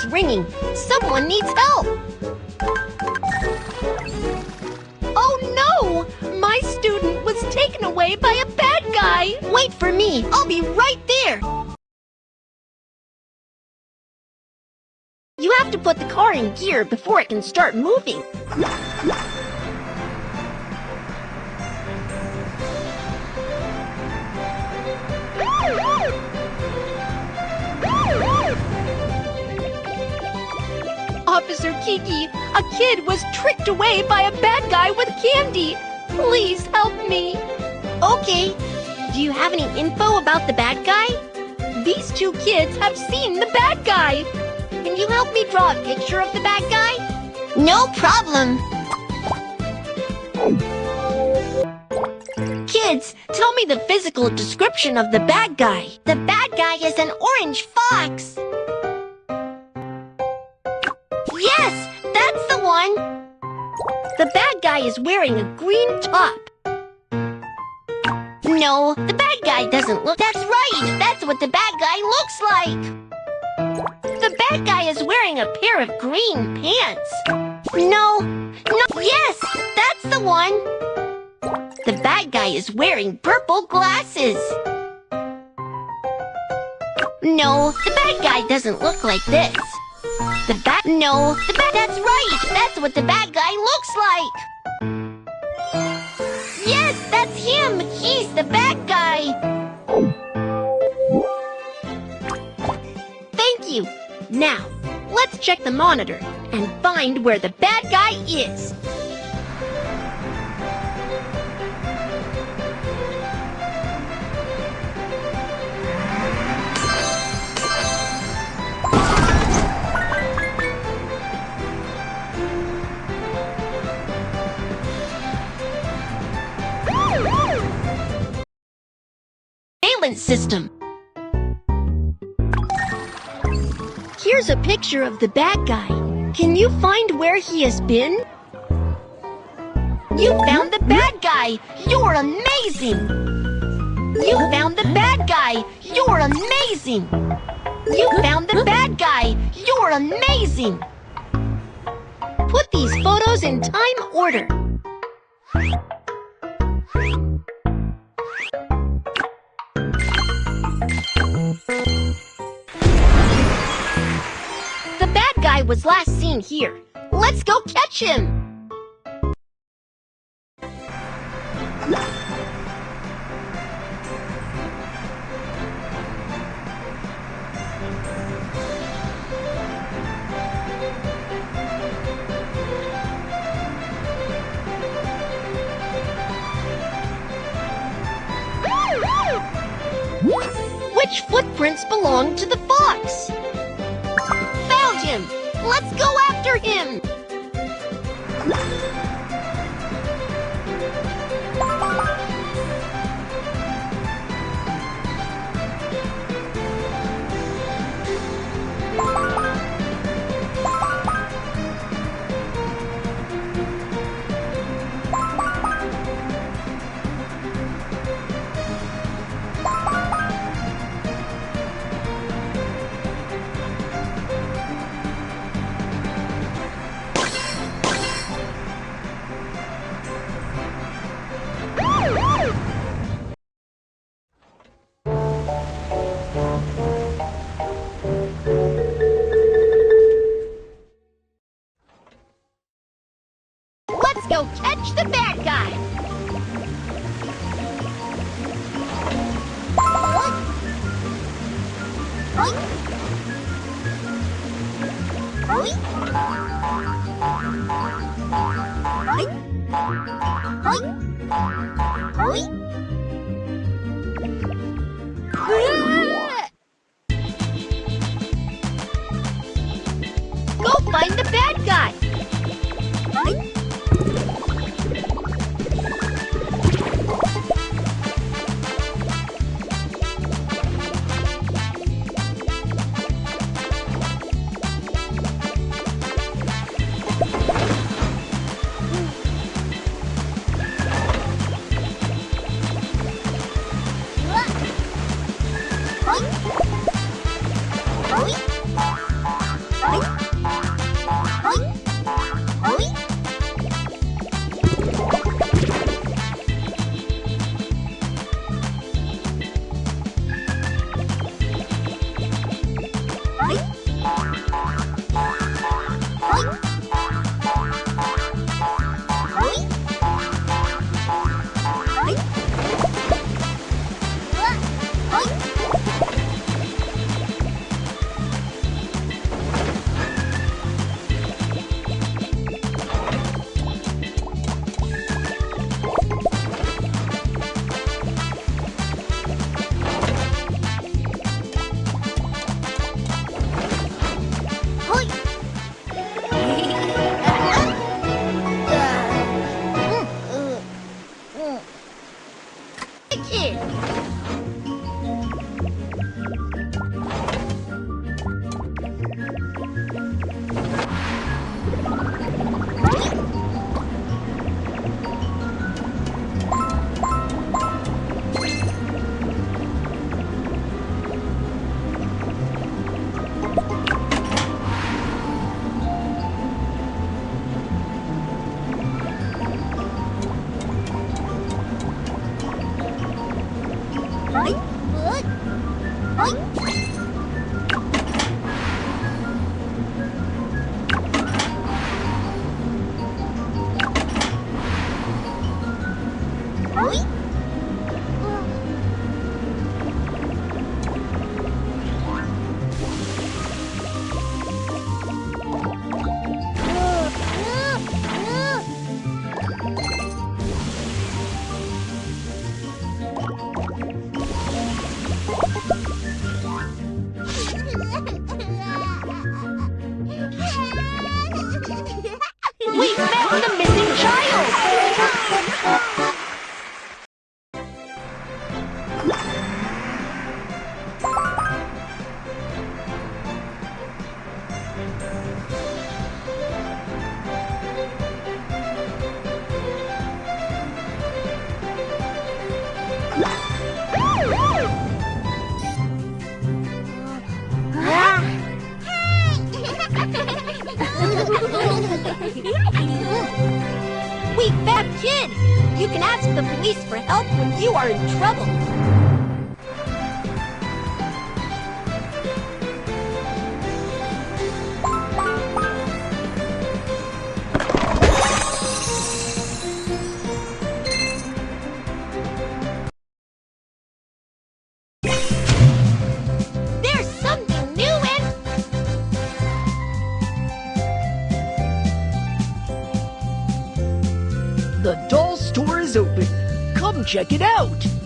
bell's ringing. Someone needs help. Oh no! My student was taken away by a bad guy. Wait for me. I'll be right there. You have to put the car in gear before it can start moving. Officer Kiki, a kid was tricked away by a bad guy with candy. Please help me. Okay. Do you have any info about the bad guy? These two kids have seen the bad guy. Can you help me draw a picture of the bad guy? No problem. Kids, tell me the physical description of the bad guy. The bad guy is an orange fox. Yes, that's the one. The bad guy is wearing a green top. No, the bad guy doesn't look... That's right! That's what the bad guy looks like! The bad guy is wearing a pair of green pants. No, yes, that's the one! The bad guy is wearing purple glasses. No, the bad guy doesn't look like this. That's right! That's what the bad guy looks like! Yes, that's him! He's the bad guy! Thank you! Now, let's check the monitor and find where the bad guy is. System. Here's a picture of the bad guy. Can you find where he has been? You found the bad guy! You're amazing! You found the bad guy! You're amazing! You found the bad guy! You're amazing! Put these photos in time order. The bad guy was last seen here. Let's go catch him! Which footprints belong to the fox? Found him! Let's go after him! Let's go catch the bad guy! Go find the bad guy! We found Kid! You can ask the police for help when you are in trouble. There's something new and... The doll store is open. Come check it out.